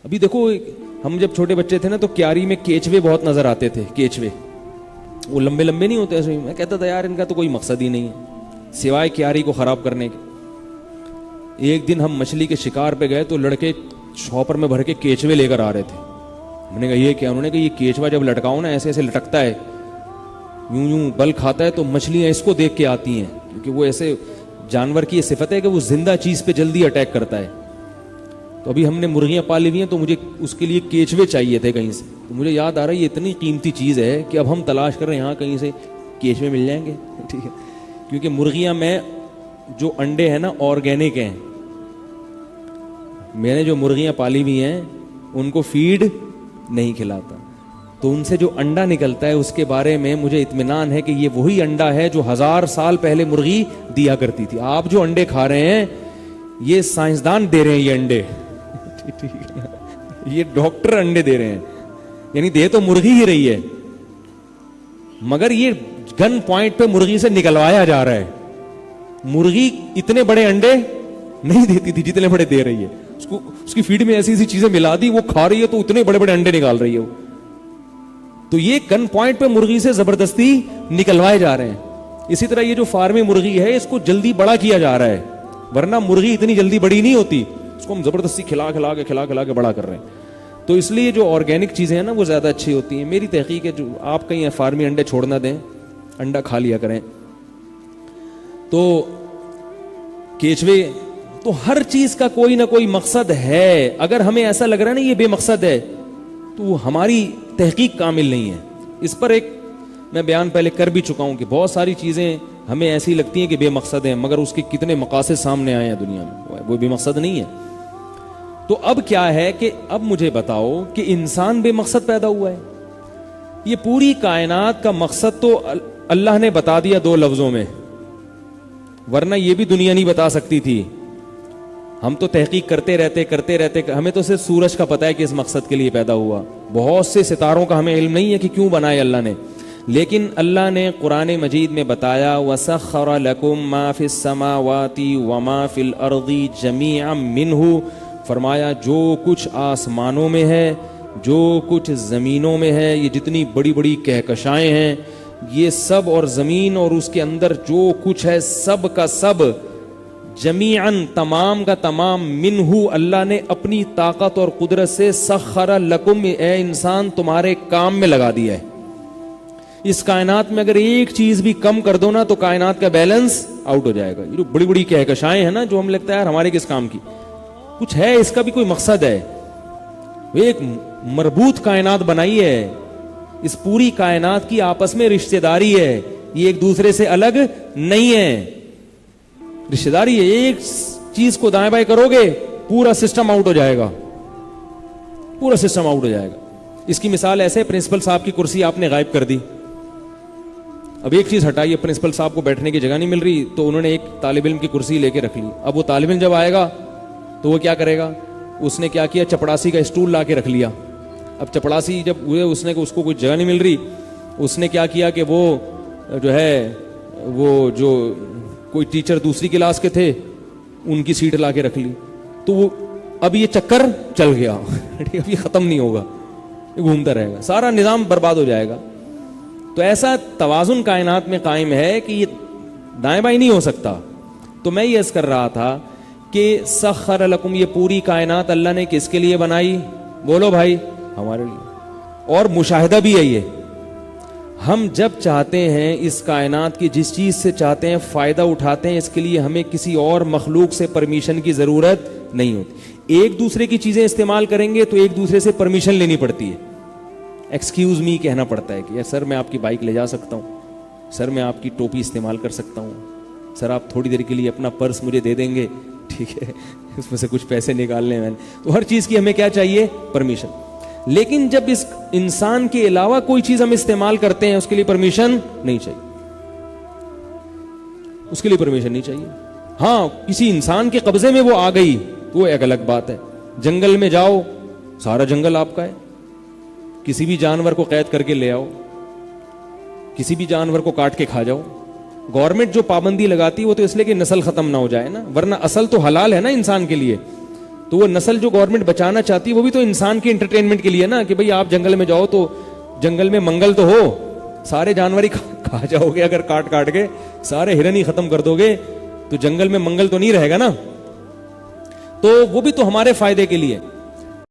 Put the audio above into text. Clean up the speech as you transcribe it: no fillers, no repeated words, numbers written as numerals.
ابھی دیکھو ہم جب چھوٹے بچے تھے نا تو کیاری میں کیچوے بہت نظر آتے تھے. کیچوے وہ لمبے لمبے نہیں ہوتے ایسے. میں کہتا تھا یار ان کا تو کوئی مقصد ہی نہیں ہے سوائے کیاری کو خراب کرنے کے. ایک دن ہم مچھلی کے شکار پہ گئے تو لڑکے شاپر میں بھر کے کیچوے لے کر آ رہے تھے. ہم نے کہا یہ کیا؟ انہوں نے کہا یہ کیچوا جب لٹکاؤ نا ایسے ایسے لٹکتا ہے, یوں یوں بل کھاتا ہے تو مچھلیاں اس کو دیکھ کے آتی ہیں, کیونکہ وہ ایسے جانور کی یہ صفت ہے کہ وہ زندہ چیز پہ جلدی اٹیک کرتا ہے. تو ابھی ہم نے مرغیاں پالی ہوئی ہیں تو مجھے اس کے لیے کیچوے چاہیے تھے کہیں سے. تو مجھے یاد آ رہا ہے یہ اتنی قیمتی چیز ہے کہ اب ہم تلاش کر رہے ہیں یہاں کہیں سے کیچوے مل جائیں گے. ٹھیک ہے, کیونکہ مرغیاں میں جو انڈے ہیں نا آرگینک ہیں. میں نے جو مرغیاں پالی ہوئی ہیں ان کو فیڈ نہیں کھلاتا, تو ان سے جو انڈا نکلتا ہے اس کے بارے میں مجھے اطمینان ہے کہ یہ وہی انڈا ہے جو 1000 سال پہلے مرغی دیا کرتی تھی. آپ جو انڈے کھا رہے ہیں یہ سائنسدان دے رہے ہیں یہ انڈے, یہ ڈاکٹر انڈے دے رہے ہیں, یعنی دے تو مرغی ہی رہی ہے مگر یہ گن پوائنٹ پہ مرغی سے نکلوایا جا رہا ہے. مرغی اتنے بڑے انڈے نہیں دیتی تھی جتنے بڑے دے رہی ہے. اس کی فیڈ میں ایسی ایسی چیزیں ملا دی, وہ کھا رہی ہے تو اتنے بڑے بڑے انڈے نکال رہی ہے. تو یہ گن پوائنٹ پہ مرغی سے زبردستی نکلوائے جا رہے ہیں. اسی طرح یہ جو فارمی مرغی ہے اس کو جلدی بڑا کیا جا رہا ہے, ورنہ مرغی اتنی جلدی بڑی نہیں ہوتی, اس کو ہم زبردستی کھلا کے بڑا کر رہے ہیں. تو اس لیے جو آرگینک چیزیں ہیں نا وہ زیادہ اچھی ہوتی ہیں. میری تحقیق ہے جو آپ کہیں فارمی انڈے چھوڑ نہ دیں, انڈا کھا لیا کریں. تو کیچوے تو ہر چیز کا کوئی نہ کوئی مقصد ہے. اگر ہمیں ایسا لگ رہا ہے نا یہ بے مقصد ہے تو ہماری تحقیق کامل نہیں ہے. اس پر ایک میں بیان پہلے کر بھی چکا ہوں کہ بہت ساری چیزیں ہمیں ایسی لگتی ہیں کہ بے مقصد ہیں, مگر اس کے کتنے مقاصد سامنے آئے ہیں دنیا میں, وہ بے مقصد نہیں ہے. تو اب کیا ہے کہ اب مجھے بتاؤ کہ انسان بے مقصد پیدا ہوا ہے. یہ پوری کائنات کا مقصد تو اللہ نے بتا دیا 2 لفظوں میں, ورنہ یہ بھی دنیا نہیں بتا سکتی تھی. ہم تو تحقیق کرتے رہتے, ہمیں تو صرف سورج کا پتہ ہے کہ اس مقصد کے لیے پیدا ہوا. بہت سے ستاروں کا ہمیں علم نہیں ہے کہ کیوں بنائے اللہ نے, لیکن اللہ نے قرآن مجید میں بتایا وَسَخَّرَ لَكُم مَّا فِي السَّمَاوَاتِ وَمَا فِي الْأَرْضِ جَمِيعًا مِّنْهُ, فرمایا جو کچھ آسمانوں میں ہے, جو کچھ زمینوں میں ہے, یہ جتنی بڑی بڑی کہکشائیں ہیں, یہ سب, اور زمین اور اس کے اندر جو کچھ ہے سب کا سب, جمیعاً تمام کا تمام, منہ اللہ نے اپنی طاقت اور قدرت سے سخر لکم, اے انسان تمہارے کام میں لگا دیا ہے. اس کائنات میں اگر ایک چیز بھی کم کر دو نا تو کائنات کا بیلنس آؤٹ ہو جائے گا. یہ جو بڑی بڑی کہکشائیں ہیں نا جو ہم لگتا ہے یار ہمارے کس کام کی, کچھ ہے اس کا بھی کوئی مقصد ہے. ایک مربوط کائنات بنائی ہے, اس پوری کائنات کی آپس میں رشتہ داری ہے, یہ ایک دوسرے سے الگ نہیں ہے, رشتہ داری ہے. ایک چیز کو دائیں بائیں کرو گے پورا سسٹم آؤٹ ہو جائے گا, پورا سسٹم آؤٹ ہو جائے گا. اس کی مثال ایسے, پرنسپل صاحب کی کرسی آپ نے غائب کر دی, اب ایک چیز ہٹائیے, پرنسپل صاحب کو بیٹھنے کی جگہ نہیں مل رہی تو انہوں نے ایک طالب علم کی کرسی لے کے رکھ لی. اب وہ طالب علم جب آئے گا تو وہ کیا کرے گا, اس نے کیا کیا, چپڑاسی کا اسٹول لا کے رکھ لیا. اب چپڑاسی جب ہوئے اس کو کوئی جگہ نہیں مل رہی, اس نے کیا کیا کہ وہ جو ہے وہ جو کوئی ٹیچر دوسری کلاس کے تھے ان کی سیٹ لا کے رکھ لی. تو وہ اب یہ چکر چل گیا, اب یہ ختم نہیں ہوگا, یہ گھومتا رہے گا, سارا نظام برباد ہو جائے گا. تو ایسا توازن کائنات میں قائم ہے کہ یہ دائیں بائیں نہیں ہو سکتا. تو میں یہ عرض کر رہا تھا کہ سخر لکم, یہ پوری کائنات اللہ نے کس کے لیے بنائی, بولو بھائی, ہمارے لیے. اور مشاہدہ بھی ہے یہ, ہم جب چاہتے ہیں اس کائنات کی جس چیز سے چاہتے ہیں فائدہ اٹھاتے ہیں, اس کے لیے ہمیں کسی اور مخلوق سے پرمیشن کی ضرورت نہیں ہوتی. ایک دوسرے کی چیزیں استعمال کریں گے تو ایک دوسرے سے پرمیشن لینی پڑتی ہے, ایکسکیوز می کہنا پڑتا ہے کہ یار سر میں آپ کی بائک لے جا سکتا ہوں, سر میں آپ کی ٹوپی استعمال کر سکتا ہوں, سر آپ تھوڑی دیر کے لیے اپنا پرس مجھے دے دیں گے, ٹھیک ہے, اس میں سے کچھ پیسے نکالنے ہیں. تو ہر چیز کی ہمیں کیا چاہیے, پرمیشن. لیکن جب اس انسان کے علاوہ کوئی چیز ہم استعمال کرتے ہیں اس کے لیے پرمیشن نہیں چاہیے, اس کے لیے پرمیشن نہیں چاہیے. ہاں کسی انسان کے قبضے میں وہ آ گئی تو وہ ایک الگ بات ہے. جنگل میں جاؤ, سارا جنگل آپ کا ہے, کسی بھی جانور کو قید کر کے لے آؤ, کسی بھی جانور کو کاٹ کے کھا جاؤ. گورنمنٹ جو پابندی لگاتی ہے وہ تو اس لیے کہ نسل ختم نہ ہو جائے نا, ورنہ اصل تو حلال ہے نا انسان کے لیے. تو وہ نسل جو گورنمنٹ بچانا چاہتی ہے وہ بھی تو انسان کے انٹرٹینمنٹ کے لیے نا, کہ بھئی آپ جنگل میں جاؤ تو جنگل میں منگل تو ہو, سارے جانور ہی کھا جاؤ گے اگر کاٹ کے, سارے ہرن ہی ختم کر دو گے تو جنگل میں منگل تو نہیں رہے گا نا. تو وہ بھی تو ہمارے فائدے کے لیے.